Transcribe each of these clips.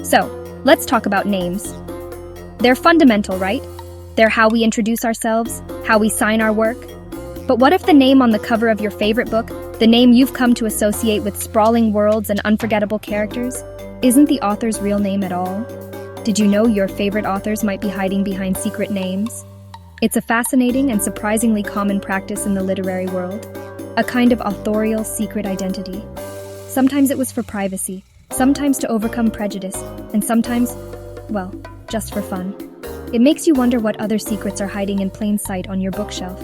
So, let's talk about names. They're fundamental, right? They're how we introduce ourselves, how we sign our work. But what if the name on the cover of your favorite book, the name you've come to associate with sprawling worlds and unforgettable characters, isn't the author's real name at all? Did you know your favorite authors might be hiding behind secret names? It's a fascinating and surprisingly common practice in the literary world, a kind of authorial secret identity. Sometimes it was for privacy, sometimes to overcome prejudice, and sometimes, well, just for fun. It makes you wonder what other secrets are hiding in plain sight on your bookshelf.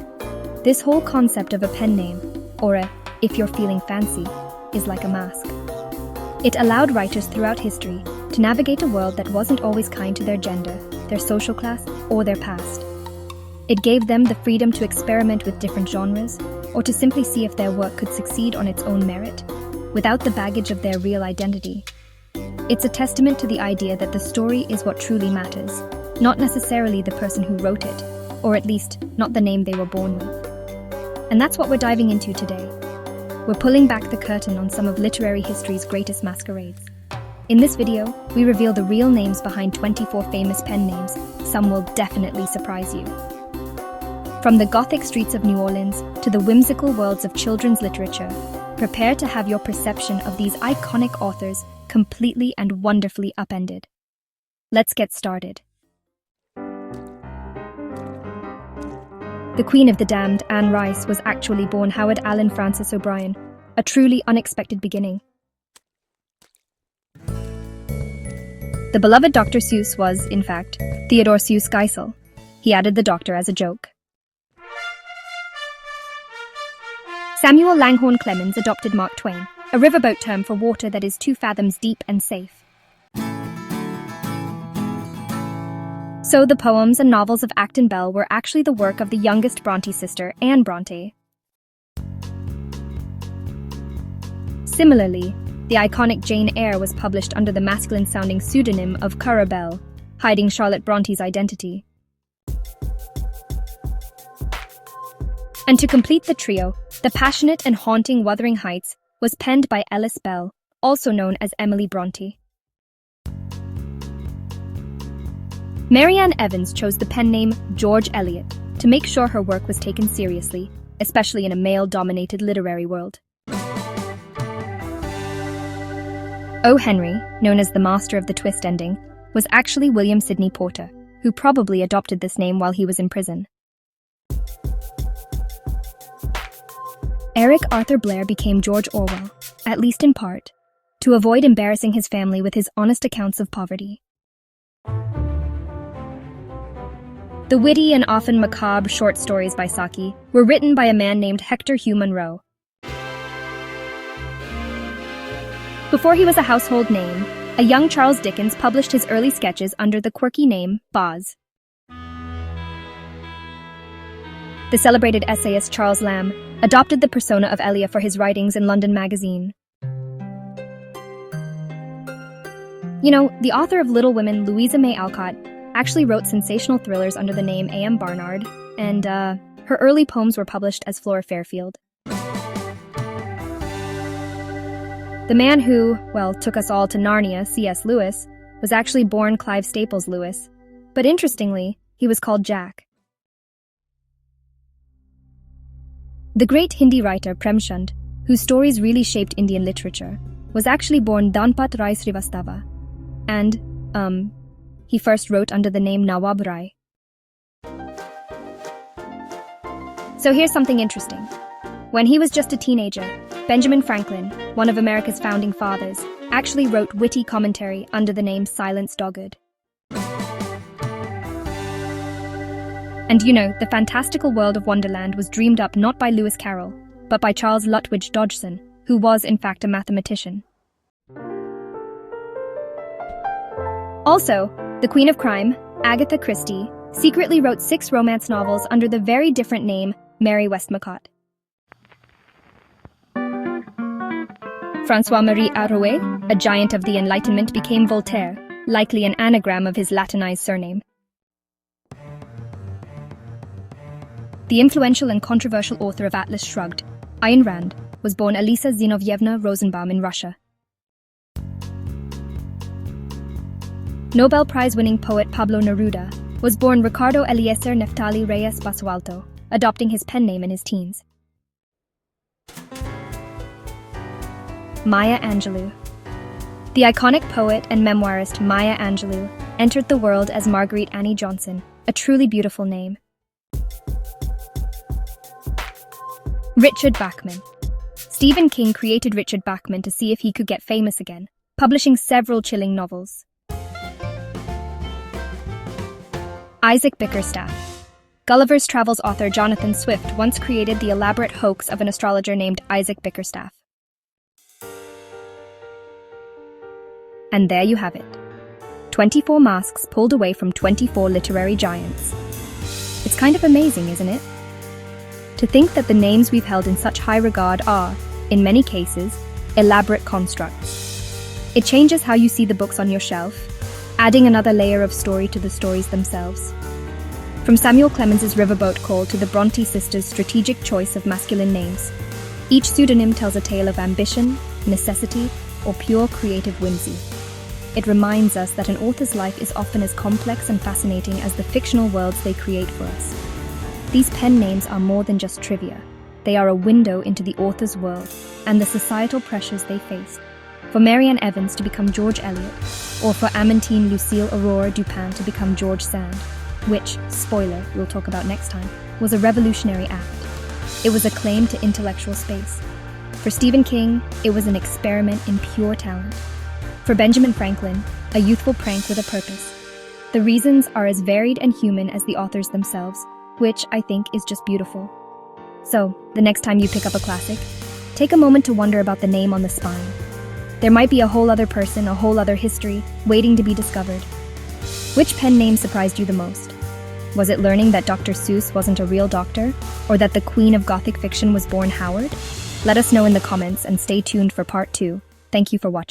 This whole concept of a pen name, or a "if you're feeling fancy," is like a mask. It allowed writers throughout history to navigate a world that wasn't always kind to their gender, their social class, or their past. It gave them the freedom to experiment with different genres, or to simply see if their work could succeed on its own merit, without the baggage of their real identity. It's a testament to the idea that the story is what truly matters, not necessarily the person who wrote it, or at least not the name they were born with. And that's what we're diving into today. We're pulling back the curtain on some of literary history's greatest masquerades. In this video, we reveal the real names behind 24 famous pen names. Some will definitely surprise you. From the Gothic streets of New Orleans to the whimsical worlds of children's literature, prepare to have your perception of these iconic authors completely and wonderfully upended. Let's get started. The Queen of the Damned, Anne Rice, was actually born Howard Allen Francis O'Brien, a truly unexpected beginning. The beloved Dr. Seuss was, in fact, Theodore Seuss Geisel. He added the doctor as a joke. Samuel Langhorne Clemens adopted Mark Twain, a riverboat term for water that is 2 fathoms deep and safe. So the poems and novels of Acton Bell were actually the work of the youngest Bronte sister, Anne Bronte. Similarly, the iconic Jane Eyre was published under the masculine-sounding pseudonym of Currer Bell, hiding Charlotte Bronte's identity. And to complete the trio, the passionate and haunting Wuthering Heights was penned by Ellis Bell, also known as Emily Bronte. Marianne Evans chose the pen name George Eliot to make sure her work was taken seriously, especially in a male-dominated literary world. O. Henry, known as the master of the twist ending, was actually William Sidney Porter, who probably adopted this name while he was in prison. Eric Arthur Blair became George Orwell, at least in part, to avoid embarrassing his family with his honest accounts of poverty. The witty and often macabre short stories by Saki were written by a man named Hector Hugh Munro. Before he was a household name, a young Charles Dickens published his early sketches under the quirky name Boz. The celebrated essayist Charles Lamb adopted the persona of Elia for his writings in London Magazine. You know, the author of Little Women, Louisa May Alcott, actually wrote sensational thrillers under the name A.M. Barnard, and her early poems were published as Flora Fairfield. The man who, well, took us all to Narnia, C.S. Lewis, was actually born Clive Staples Lewis, but interestingly, he was called Jack. The great Hindi writer Prem Chand, whose stories really shaped Indian literature, was actually born Dhanpat Rai Srivastava, and, he first wrote under the name Nawab Rai. So here's something interesting. When he was just a teenager, Benjamin Franklin, one of America's founding fathers, actually wrote witty commentary under the name Silence Dogged. And you know, the fantastical world of Wonderland was dreamed up not by Lewis Carroll, but by Charles Lutwidge Dodgson, who was in fact a mathematician. Also, the Queen of Crime, Agatha Christie, secretly wrote 6 romance novels under the very different name Mary Westmacott. François-Marie Arouet, a giant of the Enlightenment, became Voltaire, likely an anagram of his Latinized surname. The influential and controversial author of Atlas Shrugged, Ayn Rand, was born Elisa Zinovyevna Rosenbaum in Russia. Nobel Prize-winning poet Pablo Neruda was born Ricardo Eliezer Neftali Reyes Basualto, adopting his pen name in his teens. Maya Angelou. The iconic poet and memoirist Maya Angelou entered the world as Marguerite Annie Johnson, a truly beautiful name. Richard Bachman. Stephen King created Richard Bachman to see if he could get famous again, publishing several chilling novels. Isaac Bickerstaff. Gulliver's Travels author Jonathan Swift once created the elaborate hoax of an astrologer named Isaac Bickerstaff. And there you have it. 24 masks pulled away from 24 literary giants. It's kind of amazing, isn't it? To think that the names we've held in such high regard are, in many cases, elaborate constructs. It changes how you see the books on your shelf, adding another layer of story to the stories themselves. From Samuel Clemens's Riverboat Call to the Bronte sisters' strategic choice of masculine names, each pseudonym tells a tale of ambition, necessity, or pure creative whimsy. It reminds us that an author's life is often as complex and fascinating as the fictional worlds they create for us. These pen names are more than just trivia. They are a window into the author's world and the societal pressures they faced. For Marianne Evans to become George Eliot, or for Amantine Lucille Aurora Dupin to become George Sand, which, spoiler, we'll talk about next time, was a revolutionary act. It was a claim to intellectual space. For Stephen King, it was an experiment in pure talent. For Benjamin Franklin, a youthful prank with a purpose. The reasons are as varied and human as the authors themselves, which I think is just beautiful. So, the next time you pick up a classic, take a moment to wonder about the name on the spine. There might be a whole other person, a whole other history, waiting to be discovered. Which pen name surprised you the most? Was it learning that Dr. Seuss wasn't a real doctor, or that the queen of Gothic fiction was born Howard? Let us know in the comments and stay tuned for part 2. Thank you for watching.